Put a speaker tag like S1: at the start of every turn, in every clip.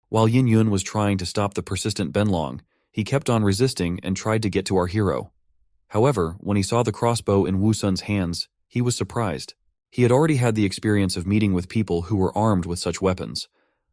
S1: While Yin Yun was trying to stop the persistent Benlong, he kept on resisting and tried to get to our hero. However, when he saw the crossbow in Wu Sun's hands, he was surprised. He had already had the experience of meeting with people who were armed with such weapons.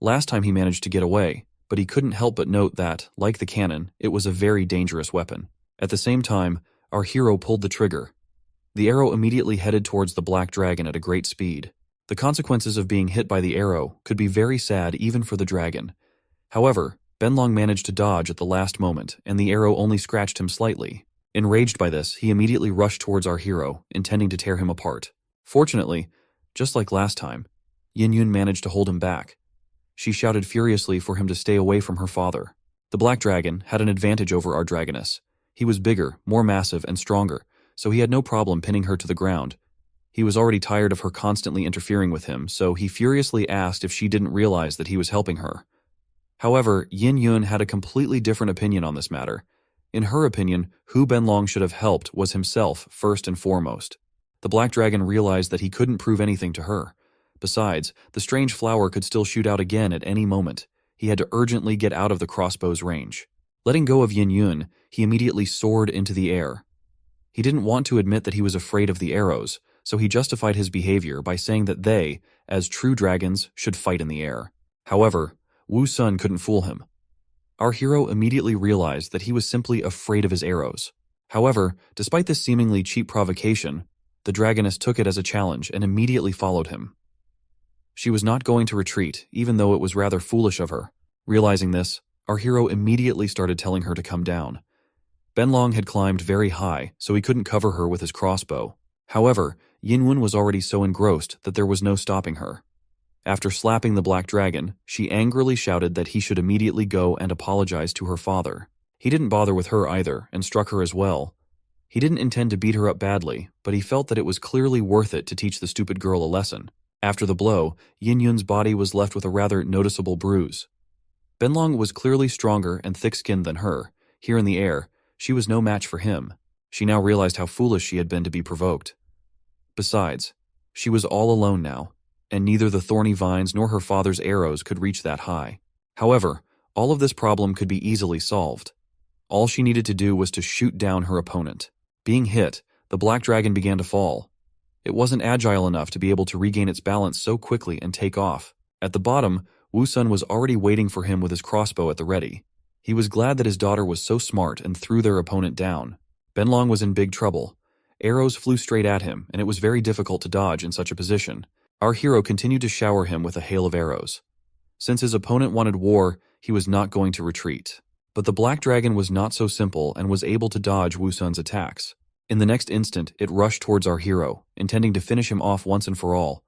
S1: Last time he managed to get away, but he couldn't help but note that, like the cannon, it was a very dangerous weapon. At the same time, our hero pulled the trigger. The arrow immediately headed towards the black dragon at a great speed. The consequences of being hit by the arrow could be very sad even for the dragon. However, Benlong managed to dodge at the last moment, and the arrow only scratched him slightly. Enraged by this, he immediately rushed towards our hero, intending to tear him apart. Fortunately, just like last time, Yin Yun managed to hold him back. She shouted furiously for him to stay away from her father. The black dragon had an advantage over our dragoness. He was bigger, more massive, and stronger, so he had no problem pinning her to the ground. He was already tired of her constantly interfering with him, so he furiously asked if she didn't realize that he was helping her. However, Yin Yun had a completely different opinion on this matter. In her opinion, who Benlong should have helped was himself first and foremost. The black dragon realized that he couldn't prove anything to her. Besides, the strange flower could still shoot out again at any moment. He had to urgently get out of the crossbow's range. Letting go of Yin Yun, he immediately soared into the air. He didn't want to admit that he was afraid of the arrows, so he justified his behavior by saying that they, as true dragons, should fight in the air. However, Wu Sun couldn't fool him. Our hero immediately realized that he was simply afraid of his arrows. However, despite this seemingly cheap provocation, the dragoness took it as a challenge and immediately followed him. She was not going to retreat, even though it was rather foolish of her. Realizing this, our hero immediately started telling her to come down. Benlong had climbed very high, so he couldn't cover her with his crossbow. However, Yin Yun was already so engrossed that there was no stopping her. After slapping the black dragon, she angrily shouted that he should immediately go and apologize to her father. He didn't bother with her either, and struck her as well. He didn't intend to beat her up badly, but he felt that it was clearly worth it to teach the stupid girl a lesson. After the blow, Yin Yun's body was left with a rather noticeable bruise. Benlong was clearly stronger and thick-skinned than her. Here in the air, she was no match for him. She now realized how foolish she had been to be provoked. Besides, she was all alone now, and neither the thorny vines nor her father's arrows could reach that high. However, all of this problem could be easily solved. All she needed to do was to shoot down her opponent. Being hit, the black dragon began to fall. It wasn't agile enough to be able to regain its balance so quickly and take off. At the bottom, Wu Sun was already waiting for him with his crossbow at the ready. He was glad that his daughter was so smart and threw their opponent down. Benlong was in big trouble. Arrows flew straight at him, and it was very difficult to dodge in such a position. Our hero continued to shower him with a hail of arrows. Since his opponent wanted war, he was not going to retreat. But the black dragon was not so simple and was able to dodge Wu Sun's attacks. In the next instant, it rushed towards our hero, intending to finish him off once and for all.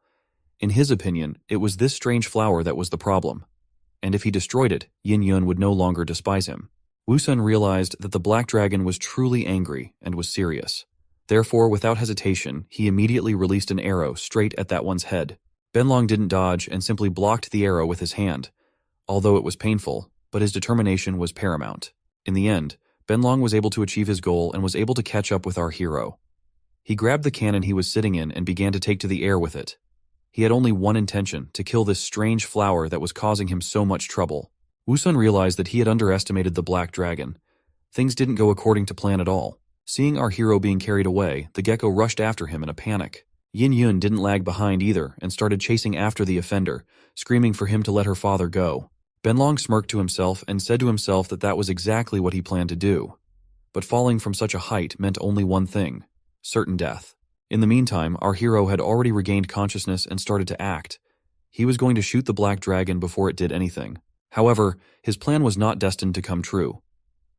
S1: In his opinion, it was this strange flower that was the problem. And if he destroyed it, Yin Yun would no longer despise him. Wu Sun realized that the black dragon was truly angry and was serious. Therefore, without hesitation, he immediately released an arrow straight at that one's head. Benlong didn't dodge and simply blocked the arrow with his hand. Although it was painful, but his determination was paramount. In the end, Benlong was able to achieve his goal and was able to catch up with our hero. He grabbed the cannon he was sitting in and began to take to the air with it. He had only one intention, to kill this strange flower that was causing him so much trouble. Wu Sun realized that he had underestimated the black dragon. Things didn't go according to plan at all. Seeing our hero being carried away, the gecko rushed after him in a panic. Yin Yun didn't lag behind either and started chasing after the offender, screaming for him to let her father go. Benlong smirked to himself and said to himself that that was exactly what he planned to do. But falling from such a height meant only one thing: certain death. In the meantime, our hero had already regained consciousness and started to act. He was going to shoot the black dragon before it did anything. However, his plan was not destined to come true.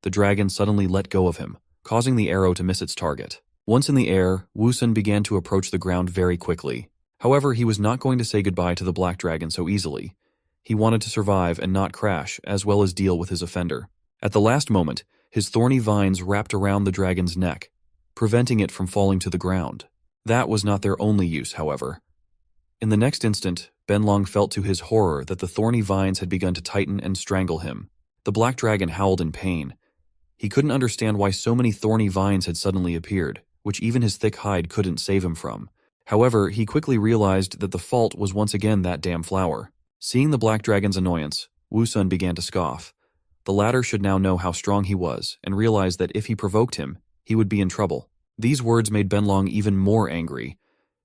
S1: The dragon suddenly let go of him, causing the arrow to miss its target. Once in the air, Wu Sun began to approach the ground very quickly. However, he was not going to say goodbye to the black dragon so easily. He wanted to survive and not crash, as well as deal with his offender. At the last moment, his thorny vines wrapped around the dragon's neck, preventing it from falling to the ground. That was not their only use, however. In the next instant, Benlong felt to his horror that the thorny vines had begun to tighten and strangle him. The black dragon howled in pain. He couldn't understand why so many thorny vines had suddenly appeared, which even his thick hide couldn't save him from. However, he quickly realized that the fault was once again that damn flower. Seeing the black dragon's annoyance, Wu Sun began to scoff. The latter should now know how strong he was and realize that if he provoked him, he would be in trouble. These words made Benlong even more angry.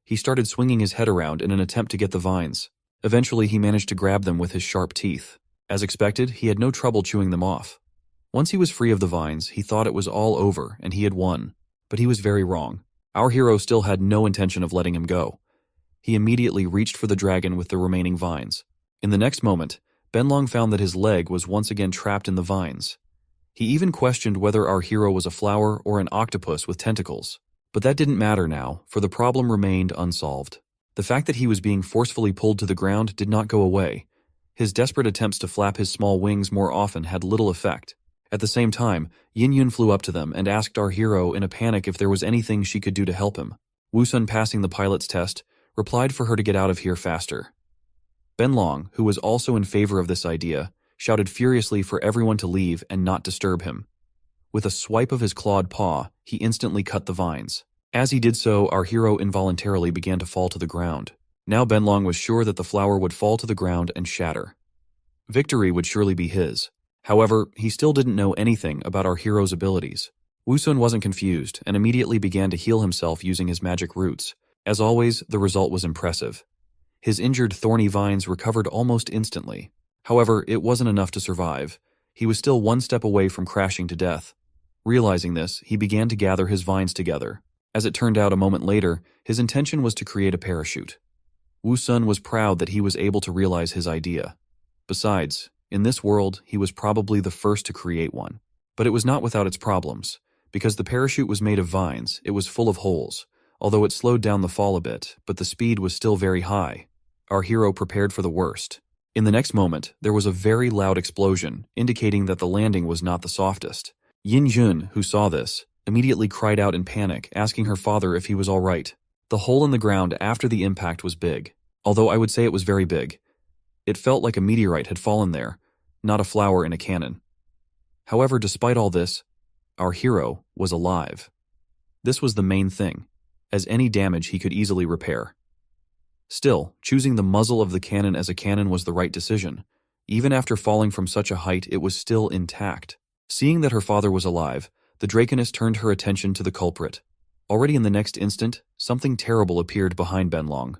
S1: He started swinging his head around in an attempt to get the vines. Eventually, he managed to grab them with his sharp teeth. As expected, he had no trouble chewing them off. Once he was free of the vines, he thought it was all over and he had won. But he was very wrong. Our hero still had no intention of letting him go. He immediately reached for the dragon with the remaining vines. In the next moment, Benlong found that his leg was once again trapped in the vines. He even questioned whether our hero was a flower or an octopus with tentacles. But that didn't matter now, for the problem remained unsolved. The fact that he was being forcefully pulled to the ground did not go away. His desperate attempts to flap his small wings more often had little effect. At the same time, Yin Yun flew up to them and asked our hero in a panic if there was anything she could do to help him. Wu Sun, passing the pilot's test, replied for her to get out of here faster. Benlong, who was also in favor of this idea, shouted furiously for everyone to leave and not disturb him. With a swipe of his clawed paw, he instantly cut the vines. As he did so, our hero involuntarily began to fall to the ground. Now Benlong was sure that the flower would fall to the ground and shatter. Victory would surely be his. However, he still didn't know anything about our hero's abilities. Wu Sun wasn't confused and immediately began to heal himself using his magic roots. As always, the result was impressive. His injured thorny vines recovered almost instantly. However, it wasn't enough to survive. He was still one step away from crashing to death. Realizing this, he began to gather his vines together. As it turned out a moment later, his intention was to create a parachute. Wu Sun was proud that he was able to realize his idea. Besides, in this world, he was probably the first to create one. But it was not without its problems. Because the parachute was made of vines, it was full of holes. Although it slowed down the fall a bit, but the speed was still very high. Our hero prepared for the worst. In the next moment, there was a very loud explosion, indicating that the landing was not the softest. Yin Jun, who saw this, immediately cried out in panic, asking her father if he was all right. The hole in the ground after the impact was big. Although I would say it was very big. It felt like a meteorite had fallen there, not a flower in a cannon. However, despite all this, our hero was alive. This was the main thing, as any damage he could easily repair. Still, choosing the muzzle of the cannon as a cannon was the right decision. Even after falling from such a height, it was still intact. Seeing that her father was alive, the Draconess turned her attention to the culprit. Already in the next instant, something terrible appeared behind Benlong.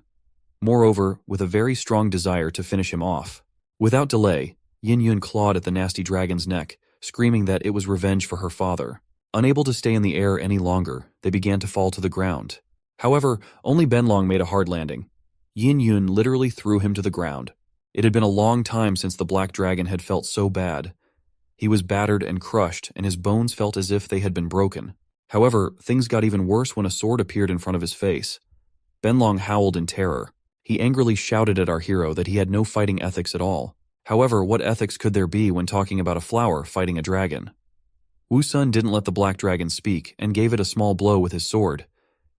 S1: Moreover, with a very strong desire to finish him off. Without delay, Yin Yun clawed at the nasty dragon's neck, screaming that it was revenge for her father. Unable to stay in the air any longer, they began to fall to the ground. However, only Benlong made a hard landing. Yin Yun literally threw him to the ground. It had been a long time since the black dragon had felt so bad. He was battered and crushed, and his bones felt as if they had been broken. However, things got even worse when a sword appeared in front of his face. Benlong howled in terror. He angrily shouted at our hero that he had no fighting ethics at all. However, what ethics could there be when talking about a flower fighting a dragon? Wu Sun didn't let the black dragon speak and gave it a small blow with his sword.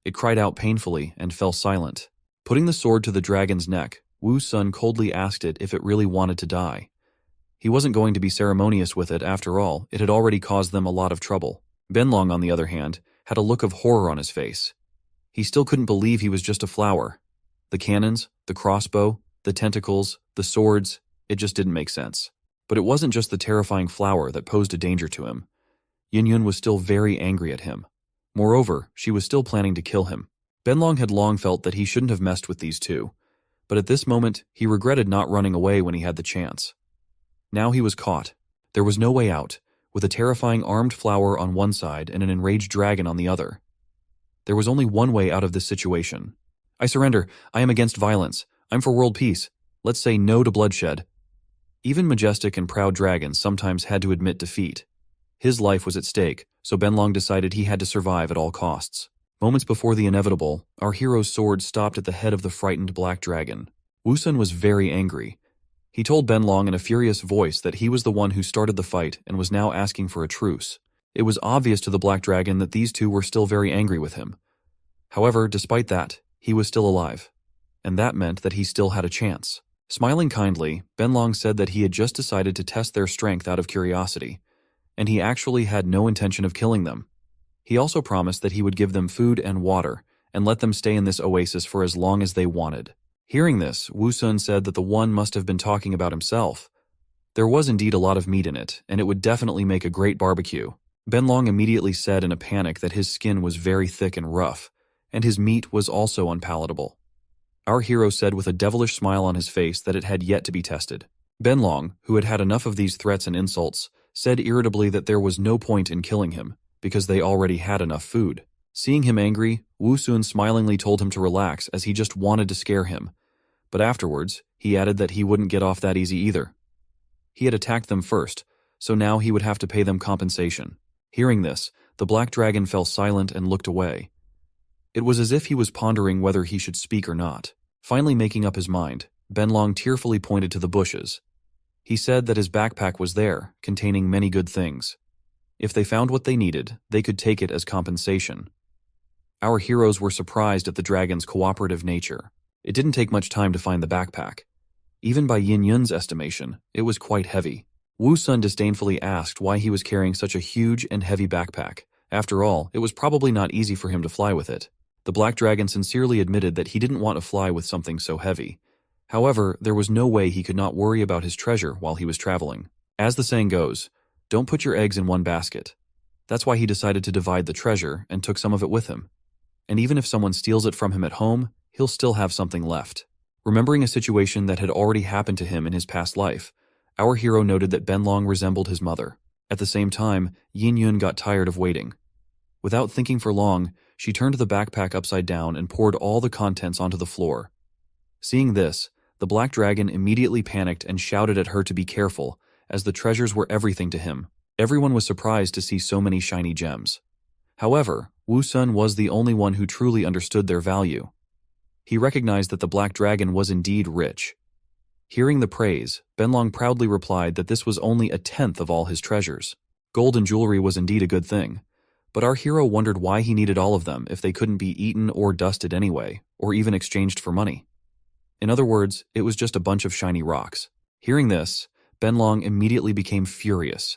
S1: It cried out painfully and fell silent. Putting the sword to the dragon's neck, Wu Sun coldly asked it if it really wanted to die. He wasn't going to be ceremonious with it after all, it had already caused them a lot of trouble. Benlong, on the other hand, had a look of horror on his face. He still couldn't believe he was just a flower. The cannons, the crossbow, the tentacles, the swords, it just didn't make sense. But it wasn't just the terrifying flower that posed a danger to him. Yin Yun was still very angry at him. Moreover, she was still planning to kill him. Benlong had long felt that he shouldn't have messed with these two. But at this moment, he regretted not running away when he had the chance. Now he was caught. There was no way out, with a terrifying armed flower on one side and an enraged dragon on the other. There was only one way out of this situation. I surrender. I am against violence. I'm for world peace. Let's say no to bloodshed. Even majestic and proud dragons sometimes had to admit defeat. His life was at stake, so Benlong decided he had to survive at all costs. Moments before the inevitable, our hero's sword stopped at the head of the frightened black dragon. Wu Sun was very angry. He told Benlong in a furious voice that he was the one who started the fight and was now asking for a truce. It was obvious to the black dragon that these two were still very angry with him. However, despite that, he was still alive. And that meant that he still had a chance. Smiling kindly, Benlong said that he had just decided to test their strength out of curiosity, and he actually had no intention of killing them. He also promised that he would give them food and water, and let them stay in this oasis for as long as they wanted. Hearing this, Wu Sun said that the one must have been talking about himself. There was indeed a lot of meat in it, and it would definitely make a great barbecue. Benlong immediately said in a panic that his skin was very thick and rough, and his meat was also unpalatable. Our hero said with a devilish smile on his face that it had yet to be tested. Benlong, who had had enough of these threats and insults, said irritably that there was no point in killing him, because they already had enough food. Seeing him angry, Wu Sun smilingly told him to relax as he just wanted to scare him. But afterwards, he added that he wouldn't get off that easy either. He had attacked them first, so now he would have to pay them compensation. Hearing this, the black dragon fell silent and looked away. It was as if he was pondering whether he should speak or not. Finally making up his mind, Benlong tearfully pointed to the bushes. He said that his backpack was there, containing many good things. If they found what they needed, they could take it as compensation. Our heroes were surprised at the dragon's cooperative nature. It didn't take much time to find the backpack. Even by Yin Yun's estimation, it was quite heavy. Wu Sun disdainfully asked why he was carrying such a huge and heavy backpack. After all, it was probably not easy for him to fly with it. The black dragon sincerely admitted that he didn't want to fly with something so heavy. However, there was no way he could not worry about his treasure while he was traveling. As the saying goes, don't put your eggs in one basket. That's why he decided to divide the treasure and took some of it with him. And even if someone steals it from him at home, he'll still have something left. Remembering a situation that had already happened to him in his past life, our hero noted that Benlong resembled his mother. At the same time, Yin Yun got tired of waiting. Without thinking for long, she turned the backpack upside down and poured all the contents onto the floor. Seeing this, the black dragon immediately panicked and shouted at her to be careful, as the treasures were everything to him. Everyone was surprised to see so many shiny gems. However, Wu Sun was the only one who truly understood their value. He recognized that the black dragon was indeed rich. Hearing the praise, Benlong proudly replied that this was only a tenth of all his treasures. Gold and jewelry was indeed a good thing, but our hero wondered why he needed all of them if they couldn't be eaten or dusted anyway, or even exchanged for money. In other words, it was just a bunch of shiny rocks. Hearing this, Benlong immediately became furious.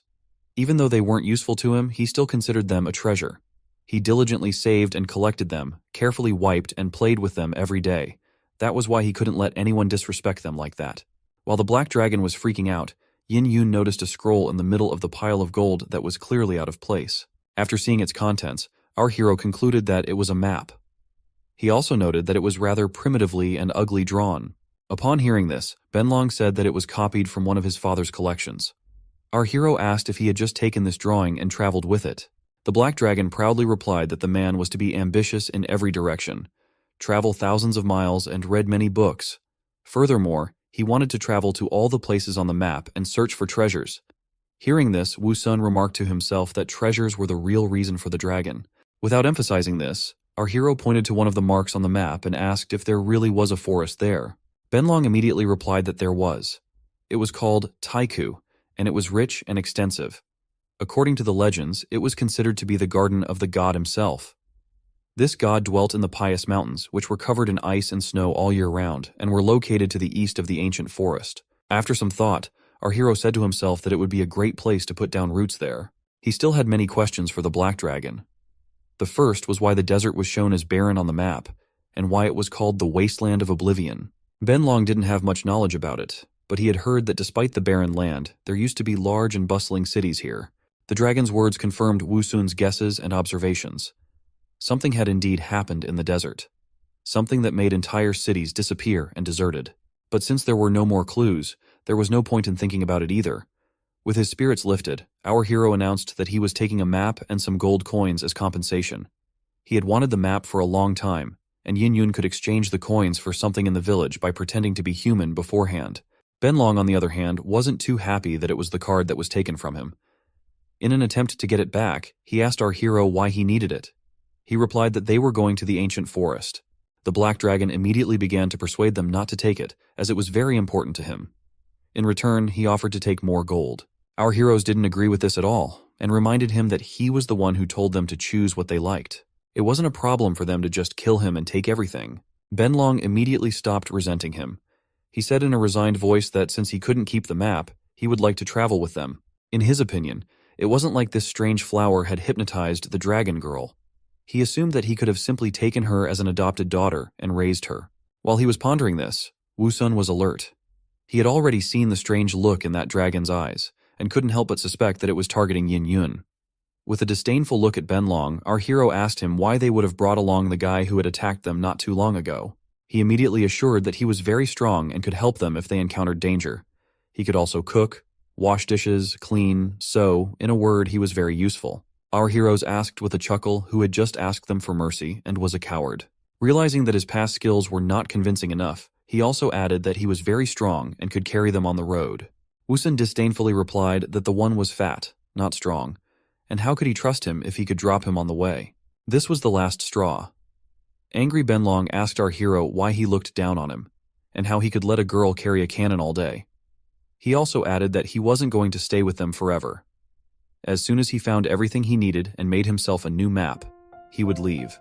S1: Even though they weren't useful to him, he still considered them a treasure. He diligently saved and collected them, carefully wiped and played with them every day. That was why he couldn't let anyone disrespect them like that. While the black dragon was freaking out, Yin Yun noticed a scroll in the middle of the pile of gold that was clearly out of place. After seeing its contents, our hero concluded that it was a map. He also noted that it was rather primitively and ugly drawn. Upon hearing this, Benlong said that it was copied from one of his father's collections. Our hero asked if he had just taken this drawing and traveled with it. The black dragon proudly replied that the man was to be ambitious in every direction, travel thousands of miles and read many books. Furthermore, he wanted to travel to all the places on the map and search for treasures. Hearing this, Wu Sun remarked to himself that treasures were the real reason for the dragon. Without emphasizing this, our hero pointed to one of the marks on the map and asked if there really was a forest there. Benlong immediately replied that there was. It was called Taiku, and it was rich and extensive. According to the legends, it was considered to be the garden of the god himself. This god dwelt in the Pious Mountains, which were covered in ice and snow all year round, and were located to the east of the ancient forest. After some thought, our hero said to himself that it would be a great place to put down roots there. He still had many questions for the black dragon. The first was why the desert was shown as barren on the map, and why it was called the Wasteland of Oblivion. Benlong didn't have much knowledge about it, but he had heard that despite the barren land, there used to be large and bustling cities here. The dragon's words confirmed Wu Sun's guesses and observations. Something had indeed happened in the desert. Something that made entire cities disappear and deserted. But since there were no more clues, there was no point in thinking about it either. With his spirits lifted, our hero announced that he was taking a map and some gold coins as compensation. He had wanted the map for a long time, and Yin Yun could exchange the coins for something in the village by pretending to be human beforehand. Benlong, on the other hand, wasn't too happy that it was the card that was taken from him. In an attempt to get it back, he asked our hero why he needed it. He replied that they were going to the ancient forest. The black dragon immediately began to persuade them not to take it, as it was very important to him. In return, he offered to take more gold. Our heroes didn't agree with this at all, and reminded him that he was the one who told them to choose what they liked. It wasn't a problem for them to just kill him and take everything. Benlong immediately stopped resenting him. He said in a resigned voice that since he couldn't keep the map, he would like to travel with them. In his opinion, it wasn't like this strange flower had hypnotized the dragon girl. He assumed that he could have simply taken her as an adopted daughter and raised her. While he was pondering this, Wu Sun was alert. He had already seen the strange look in that dragon's eyes, and couldn't help but suspect that it was targeting Yin Yun. With a disdainful look at Benlong, our hero asked him why they would have brought along the guy who had attacked them not too long ago. He immediately assured that he was very strong and could help them if they encountered danger. He could also cook, wash dishes, clean, sew. In a word, he was very useful. Our heroes asked with a chuckle who had just asked them for mercy and was a coward. Realizing that his past skills were not convincing enough, he also added that he was very strong and could carry them on the road. Wusun disdainfully replied that the one was fat, not strong, and how could he trust him if he could drop him on the way? This was the last straw. Angry Benlong asked our hero why he looked down on him, and how he could let a girl carry a cannon all day. He also added that he wasn't going to stay with them forever. As soon as he found everything he needed and made himself a new map, he would leave.